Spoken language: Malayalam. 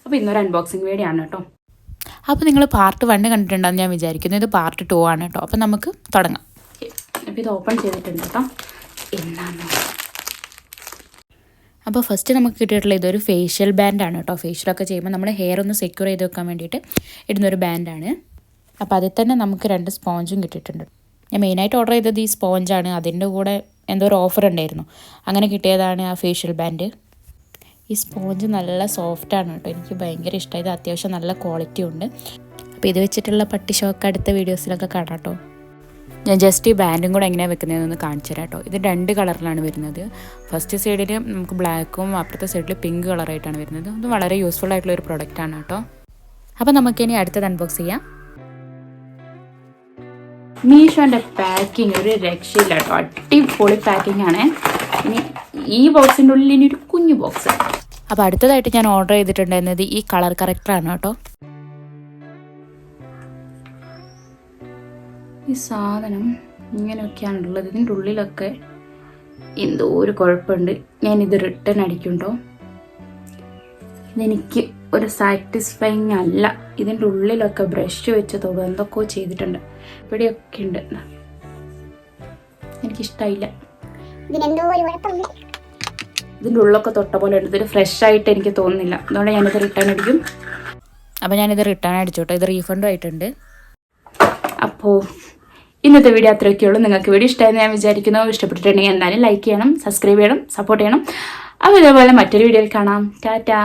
അപ്പോൾ ഇന്നൊരു അൺബോക്സിങ് വീഡിയോ ആണ് കേട്ടോ. അപ്പോൾ നിങ്ങൾ പാർട്ട് 1 കണ്ടിട്ടുണ്ടെന്ന് ഞാൻ വിചാരിക്കുന്നു. ഇത് പാർട്ട് 2 ആണ് കേട്ടോ. അപ്പോൾ നമുക്ക് തുടങ്ങാം. അപ്പോൾ ഇത് ഓപ്പൺ ചെയ്തിട്ടുണ്ട് കേട്ടോ. എന്നാണ് അപ്പോൾ ഫസ്റ്റ് നമുക്ക് കിട്ടിയിട്ടുള്ള ഇതൊരു ഫേഷ്യൽ ബാൻഡാണ് കേട്ടോ. ഫേഷ്യലൊക്കെ ചെയ്യുമ്പോൾ നമ്മുടെ ഹെയർ ഒന്ന് സെക്യൂർ ചെയ്ത് വെക്കാൻ വേണ്ടിയിട്ട് ഇടുന്നൊരു ബാൻഡാണ്. അപ്പോൾ അതിൽ തന്നെ നമുക്ക് 2 സ്പോഞ്ചും കിട്ടിയിട്ടുണ്ട്. ഞാൻ മെയിനായിട്ട് ഓർഡർ ചെയ്തത് ഈ സ്പോഞ്ചാണ്. അതിൻ്റെ കൂടെ എന്തോ ഒരു ഓഫർ ഉണ്ടായിരുന്നു, അങ്ങനെ കിട്ടിയതാണ് ആ ഫേഷ്യൽ ബാൻഡ്. ഈ സ്പോഞ്ച് നല്ല സോഫ്റ്റാണ് കേട്ടോ. എനിക്ക് ഭയങ്കര ഇഷ്ടമായി. ഇത് അത്യാവശ്യം നല്ല ക്വാളിറ്റി ഉണ്ട്. അപ്പോൾ ഇത് വെച്ചിട്ടുള്ള പട്ടി ഷോക്ക് അടുത്ത വീഡിയോസിലൊക്കെ കാണാം കേട്ടോ. ഞാൻ ജസ്റ്റ് ഈ ബാൻഡും കൂടെ എങ്ങനെയാണ് വെക്കുന്നതെന്ന് കാണിച്ചു തരാം കേട്ടോ. ഇത് 2 കളറിലാണ് വരുന്നത്. ഫസ്റ്റ് സൈഡിൽ നമുക്ക് ബ്ലാക്കും അപ്പുറത്തെ സൈഡിൽ പിങ്ക് കളറായിട്ടാണ് വരുന്നത്. ഇത് വളരെ യൂസ്ഫുൾ ആയിട്ടുള്ള ഒരു പ്രൊഡക്റ്റാണ് കേട്ടോ. അപ്പോൾ നമുക്കിനി അടുത്തത് അൺബോക്സ് ചെയ്യാം. മീഷോൻ്റെ പാക്കിങ് ഒരു രക്ഷയില്ല കേട്ടോ. അടിപൊളി പാക്കിംഗ് ആണ്. ഇനി ഈ ബോക്സിൻ്റെ ഉള്ളിൽ ഇനി ഒരു കുഞ്ഞു ബോക്സ്. അപ്പോൾ അടുത്തതായിട്ട് ഞാൻ ഓർഡർ ചെയ്തിട്ടുണ്ടായിരുന്നത് ഈ കളർ കറക്റ്ററാണ് കേട്ടോ. ഈ സാധനം ഇങ്ങനെയൊക്കെയാണുള്ളത്. ഇതിൻ്റെ ഉള്ളിലൊക്കെ എന്തോ ഒരു കുഴപ്പമുണ്ട്. ഞാനിത് റിട്ടേൺ അടിക്കുന്നുണ്ടോ, ഇതെനിക്ക് ഒരു സാറ്റിസ്ഫൈങ് അല്ല. ഇതിൻ്റെ ഉള്ളിലൊക്കെ ബ്രഷ് വെച്ച് തൊടും എന്തൊക്കെയോ ചെയ്തിട്ടുണ്ട്. ഇവിടെയൊക്കെ ഉണ്ട്. എനിക്കിഷ്ടമായില്ല. ഇതിൻ്റെ ഉള്ളൊക്കെ തൊട്ട പോലെ ഉണ്ട്. ഇതൊരു ഫ്രഷ് ആയിട്ട് എനിക്ക് തോന്നുന്നില്ല. അതുകൊണ്ട് ഞാനിത് റിട്ടേൺ അടിക്കും. അപ്പോൾ ഞാനിത് റിട്ടേൺ അടിച്ചു കേട്ടോ. ഇത് റീഫണ്ടും ആയിട്ടുണ്ട്. അപ്പോൾ ഇന്നത്തെ വീഡിയോ അത്രയൊക്കെയുള്ളൂ. നിങ്ങൾക്ക് വീഡിയോ ഇഷ്ടമായെന്ന് ഞാൻ വിചാരിക്കുന്നു. ഇഷ്ടപ്പെട്ടിട്ടുണ്ടെങ്കിൽ എന്തായാലും ലൈക്ക് ചെയ്യണം, സബ്സ്ക്രൈബ് ചെയ്യണം, സപ്പോർട്ട് ചെയ്യണം. അപ്പോൾ ഇതേപോലെ മറ്റൊരു വീഡിയോയിൽ കാണാം. ടാറ്റാ.